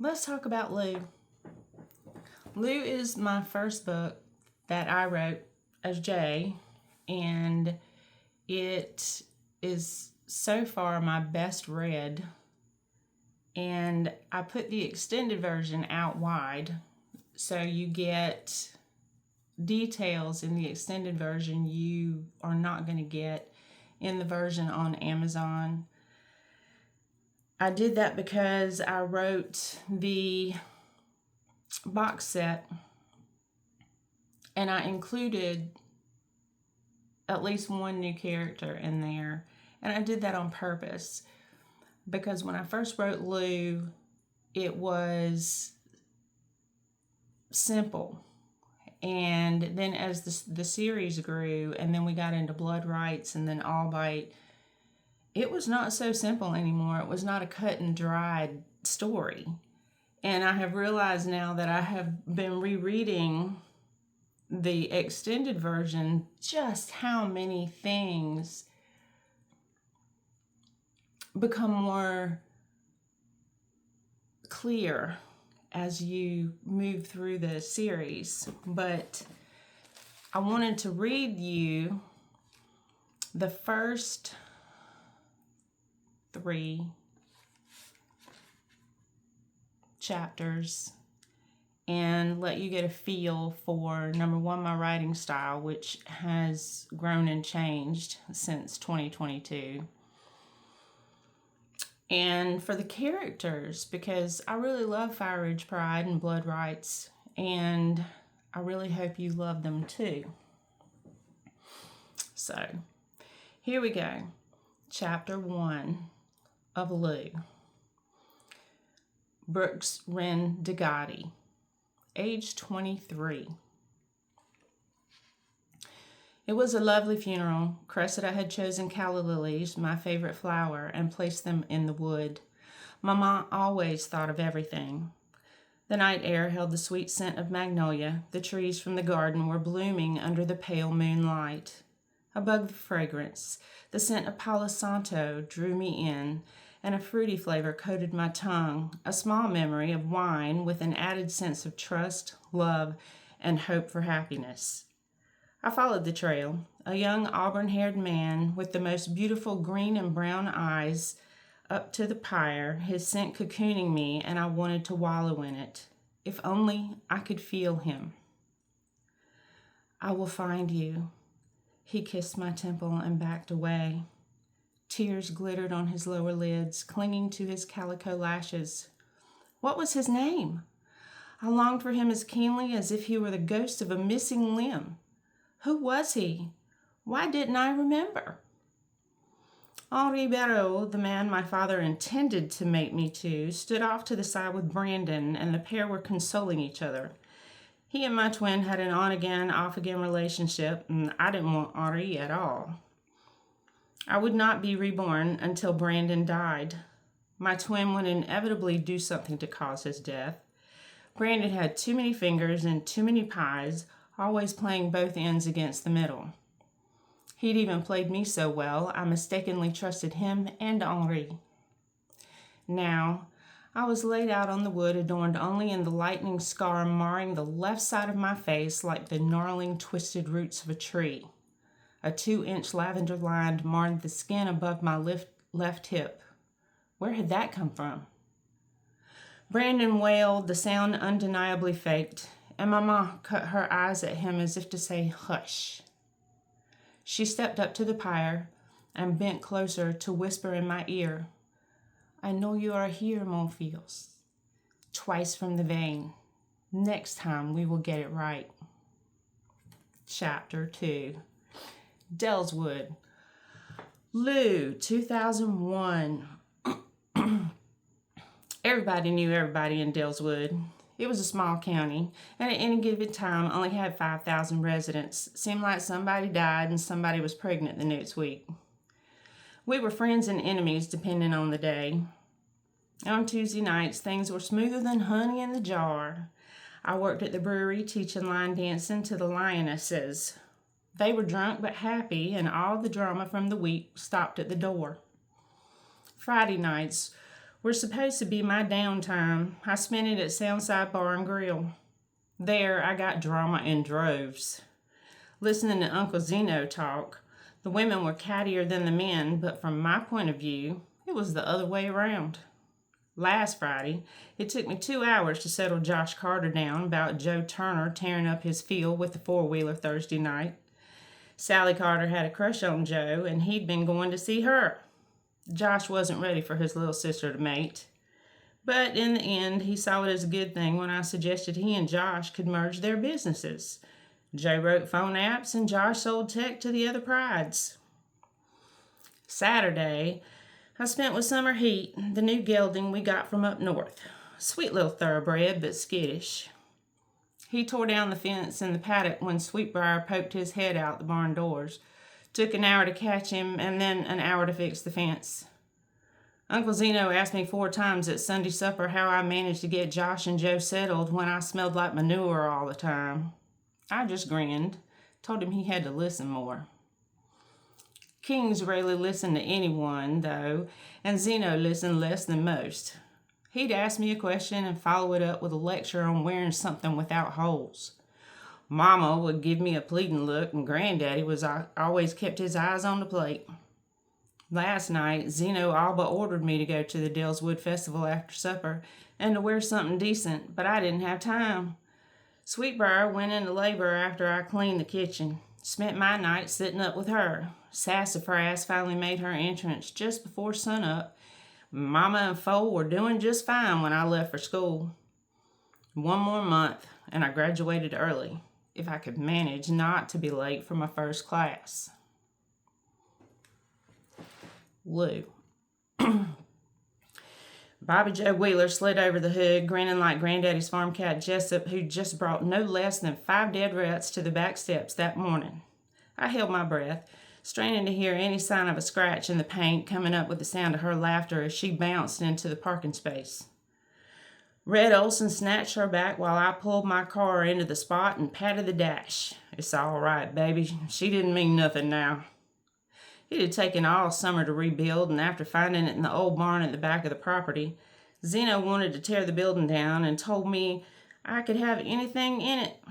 let's talk about Lou. Lou is my first book that I wrote as Jay, and it is so far my best read. And I put the extended version out wide, so you get details in the extended version you are not going to get in the version on Amazon. I did that because I wrote the box set and I included at least one new character in there, and I did that on purpose because when I first wrote Lou, it was simple. And then as the series grew, and then we got into Blood Rights and then All Bite, it was not so simple anymore. It was not a cut and dried story. And I have realized now that I have been rereading the extended version just how many things become more clear as you move through the series. But I wanted to read you the first 3 chapters and let you get a feel for, number one, my writing style, which has grown and changed since 2022. And for the characters, because I really love Fire Ridge Pride and Blood Rights, and I really hope you love them too. So, here we go. Chapter 1 of Lou. Brooks Wren DeGotti, age 23. It was a lovely funeral. Cressida had chosen calla lilies, my favorite flower, and placed them in the wood. Mama always thought of everything. The night air held the sweet scent of magnolia. The trees from the garden were blooming under the pale moonlight. Above the fragrance, the scent of Palo Santo drew me in, and a fruity flavor coated my tongue, a small memory of wine with an added sense of trust, love, and hope for happiness. I followed the trail, a young auburn-haired man with the most beautiful green and brown eyes up to the pyre, his scent cocooning me, and I wanted to wallow in it. If only I could feel him. I will find you. He kissed my temple and backed away. Tears glittered on his lower lids, clinging to his calico lashes. What was his name? I longed for him as keenly as if he were the ghost of a missing limb. Who was he? Why didn't I remember? Henri Barreau, the man my father intended to mate me to, stood off to the side with Brandon, and the pair were consoling each other. He and my twin had an on-again, off-again relationship, and I didn't want Henri at all. I would not be reborn until Brandon died. My twin would inevitably do something to cause his death. Brandon had too many fingers and too many pies, always playing both ends against the middle. He'd even played me so well, I mistakenly trusted him and Henri. Now, I was laid out on the wood, adorned only in the lightning scar marring the left side of my face like the gnarling, twisted roots of a tree. A 2-inch lavender line marred the skin above my left hip. Where had that come from? Brandon wailed, the sound undeniably faked, and Mama cut her eyes at him as if to say, hush. She stepped up to the pyre and bent closer to whisper in my ear, I know you are here, mon fils. Twice from the vein. Next time we will get it right. Chapter 2. Dellswood. Lou, 2001. Everybody knew everybody in Dellswood. It was a small county, and at any given time only had 5,000 residents. Seemed like somebody died and somebody was pregnant the next week. We were friends and enemies depending on the day. On Tuesday nights, things were smoother than honey in the jar. I worked at the brewery teaching line dancing to the lionesses. They were drunk but happy, and all the drama from the week stopped at the door. Friday nights were supposed to be my downtime. I spent it at Soundside Bar and Grill. There, I got drama in droves. Listening to Uncle Zeno talk, the women were cattier than the men, but from my point of view, it was the other way around. Last Friday, it took me 2 hours to settle Josh Carter down about Joe Turner tearing up his field with the four-wheeler Thursday night. Sally Carter had a crush on Joe, and he'd been going to see her. Josh wasn't ready for his little sister to mate. But in the end, he saw it as a good thing when I suggested he and Josh could merge their businesses. Joe wrote phone apps and Josh sold tech to the other prides. Saturday, I spent with Summer Heat, the new gelding we got from up north. Sweet little thoroughbred, but skittish. He tore down the fence in the paddock when Sweetbriar poked his head out the barn doors. Took an hour to catch him and then an hour to fix the fence. Uncle Zeno asked me 4 times at Sunday supper how I managed to get Josh and Joe settled when I smelled like manure all the time. I just grinned, told him he had to listen more. Kings rarely listen to anyone, though, and Zeno listened less than most. He'd ask me a question and follow it up with a lecture on wearing something without holes. Mama would give me a pleading look, and Granddaddy always kept his eyes on the plate. Last night, Zeno all but ordered me to go to the Dellswood Festival after supper and to wear something decent, but I didn't have time. Sweetbriar went into labor after I cleaned the kitchen. Spent my night sitting up with her. Sassafras finally made her entrance just before sunup. Mama and Fo were doing just fine when I left for school. 1 more month, and I graduated early, if I could manage not to be late for my first class. Lou. Bobby Joe Wheeler slid over the hood, grinning like Granddaddy's farm cat Jessup, who'd just brought no less than 5 dead rats to the back steps that morning. I held my breath, straining to hear any sign of a scratch in the paint coming up with the sound of her laughter as she bounced into the parking space. Red Olson snatched her back while I pulled my car into the spot and patted the dash. "It's all right, baby. She didn't mean nothing now." It had taken all summer to rebuild, and after finding it in the old barn at the back of the property, Zeno wanted to tear the building down and told me I could have anything in it.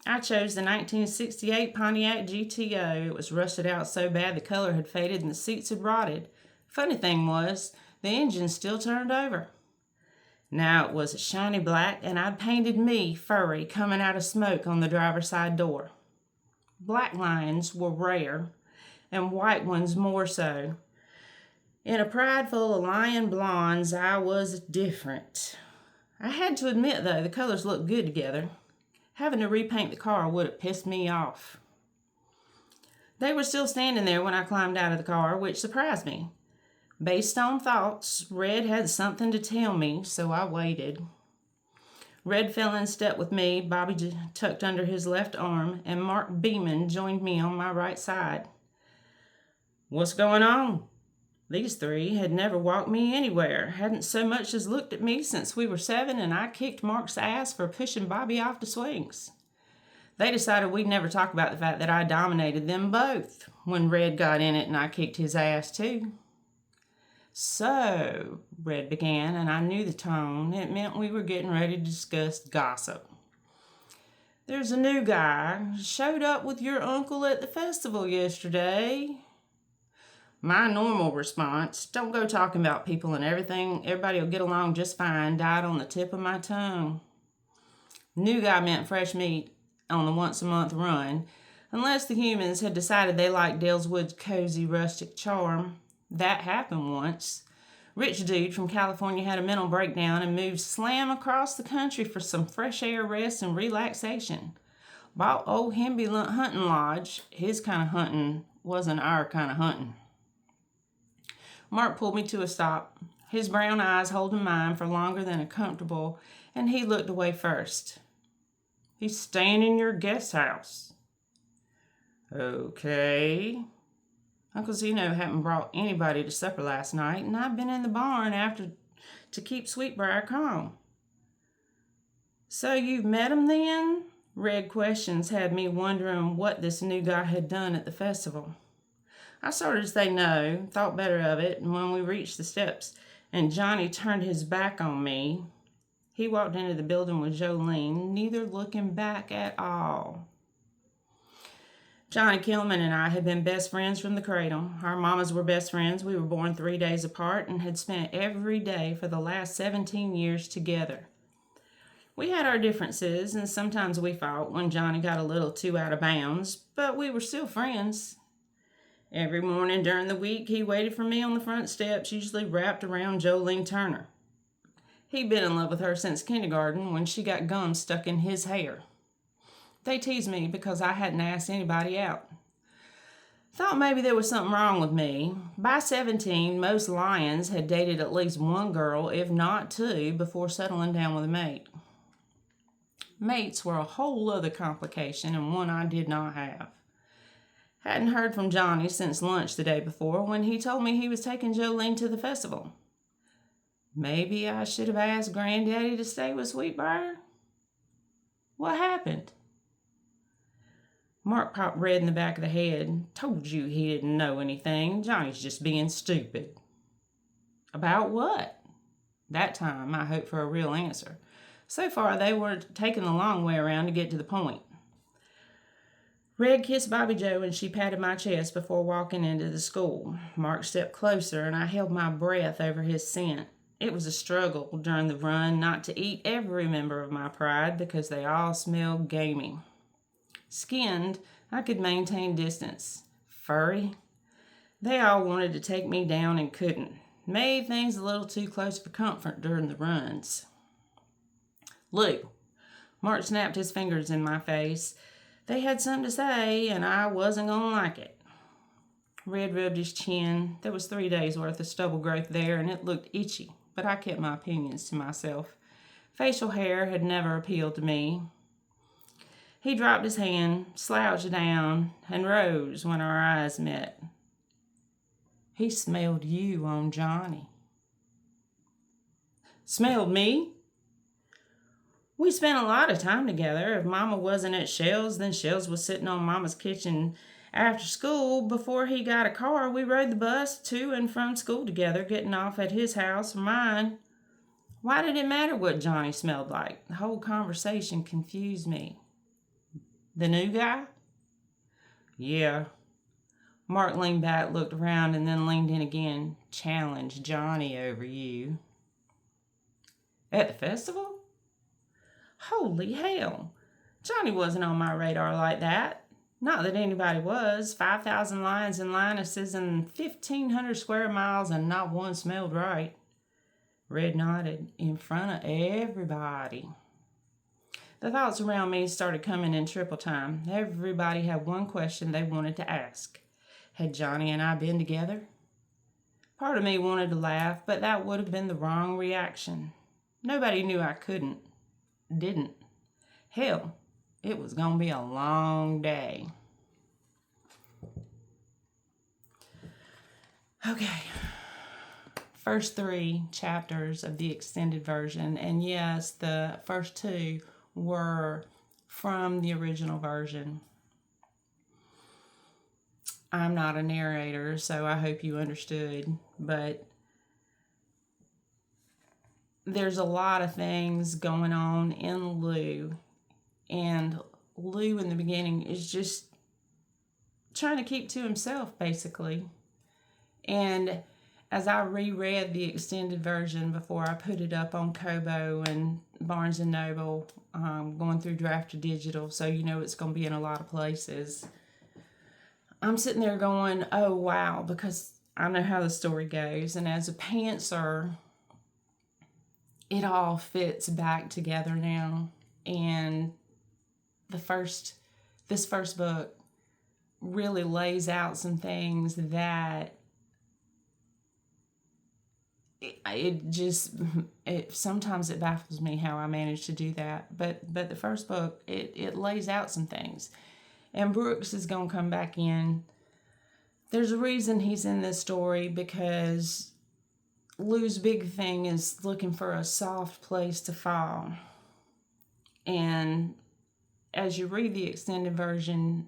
I chose the 1968 Pontiac GTO. It was rusted out so bad the color had faded and the seats had rotted. Funny thing was, the engine still turned over. Now it was a shiny black, and I'd painted me furry coming out of smoke on the driver's side door. Black lines were rare, and white ones more so. In a pride full of lion blondes, I was different. I had to admit, though, the colors looked good together. Having to repaint the car would have pissed me off. They were still standing there when I climbed out of the car, which surprised me. Based on thoughts, Red had something to tell me, so I waited. Red fell in step with me, Bobby tucked under his left arm, and Mark Beeman joined me on my right side. "What's going on?" These 3 had never walked me anywhere, hadn't so much as looked at me since we were 7, and I kicked Mark's ass for pushing Bobby off the swings. They decided we'd never talk about the fact that I dominated them both when Red got in it and I kicked his ass too. "So," Red began, and I knew the tone. It meant we were getting ready to discuss gossip. "There's a new guy. Showed up with your uncle at the festival yesterday." My normal response, "Don't go talking about people and everything, everybody will get along just fine," died on the tip of my tongue. New guy meant fresh meat on the once-a-month run, unless the humans had decided they liked Dellswood's cozy rustic charm. That happened once. Rich dude from California had a mental breakdown and moved slam across the country for some fresh air rest and relaxation. Bought old Hemby hunting lodge. His kind of hunting wasn't our kind of hunting. Mark pulled me to a stop, his brown eyes holding mine for longer than a comfortable, and he looked away first. "He's staying in your guest house." "Okay." Uncle Zeno hadn't brought anybody to supper last night, and I'd been in the barn after to keep Sweetbriar calm. "So you've met him then?" Red questions had me wondering what this new guy had done at the festival. I started to say no, thought better of it, and when we reached the steps and Johnny turned his back on me. He walked into the building with Jolene, neither looking back at all. Johnny Kilman and I had been best friends from the cradle. Our mamas were best friends. We were born 3 days apart and had spent every day for the last 17 years together. We had our differences, and sometimes we fought when Johnny got a little too out of bounds, but we were still friends. Every morning during the week, he waited for me on the front steps, usually wrapped around Jolene Turner. He'd been in love with her since kindergarten when she got gum stuck in his hair. They teased me because I hadn't asked anybody out. Thought maybe there was something wrong with me. By 17, most lions had dated at least one girl, if not two, before settling down with a mate. Mates were a whole other complication, and one I did not have. Hadn't heard from Johnny since lunch the day before when he told me he was taking Jolene to the festival. Maybe I should have asked Granddaddy to stay with Sweetbriar? What happened? Mark popped red in the back of the head. Told you he didn't know anything. Johnny's just being stupid. About what? That time I hoped for a real answer. So far, they were taking the long way around to get to the point. Red kissed Bobby Joe and she patted my chest before walking into the school. Mark stepped closer and I held my breath over his scent. It was a struggle during the run not to eat every member of my pride because they all smelled gamey. Skinned, I could maintain distance. Furry, they all wanted to take me down and couldn't. Made things a little too close for comfort during the runs. Lou. Mark snapped his fingers in my face. They had something to say, and I wasn't going to like it. Red rubbed his chin. There was 3 days' worth of stubble growth there, and it looked itchy, but I kept my opinions to myself. Facial hair had never appealed to me. He dropped his hand, slouched down, and rose when our eyes met. He smelled you on Johnny. Smelled me? We spent a lot of time together. If Mama wasn't at Shell's, then Shell's was sitting on Mama's kitchen after school. Before he got a car, we rode the bus to and from school together, getting off at his house or mine. Why did it matter what Johnny smelled like? The whole conversation confused me. The new guy? Yeah. Mark leaned back, looked around, and then leaned in again. Challenged Johnny over you. At the festival? Holy hell. Johnny wasn't on my radar like that. Not that anybody was. 5,000 lions and lionesses and 1,500 square miles and not one smelled right. Red nodded. In front of everybody. The thoughts around me started coming in triple time. Everybody had one question they wanted to ask. Had Johnny and I been together? Part of me wanted to laugh, but that would have been the wrong reaction. Nobody knew I didn't. Hell, it was going to be a long day. Okay. First 3 chapters of the extended version, and yes, the first 2 were from the original version. I'm not a narrator, so I hope you understood, but there's a lot of things going on in Lou, and Lou in the beginning is just trying to keep to himself, basically. And as I reread the extended version before I put it up on Kobo and Barnes & Noble, going through Draft Digital, so you know it's going to be in a lot of places, I'm sitting there going, oh wow, because I know how the story goes, and as a pantser, it all fits back together now. And this first book really lays out some things that sometimes it baffles me how I managed to do that. But the first book, it lays out some things. And Brooks is going to come back in. There's a reason he's in this story, because Lou's big thing is looking for a soft place to fall. And as you read the extended version,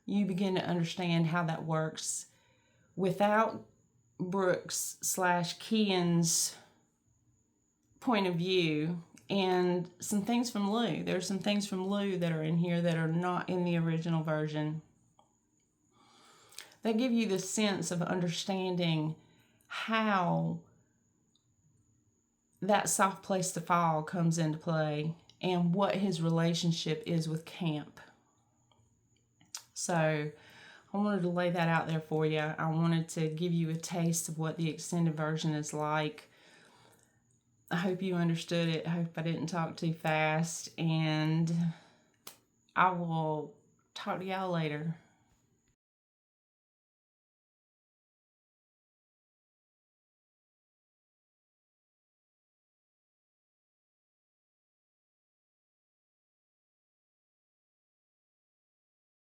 you begin to understand how that works without Brooks slash Kian's point of view, and some things from Lou. There's some things from Lou that are in here that are not in the original version. They give you the sense of understanding how that soft place to fall comes into play and what his relationship is with camp. So I wanted to lay that out there for you. I wanted to give you a taste of what the extended version is like. I hope you understood it. I hope I didn't talk too fast. And I will talk to y'all later.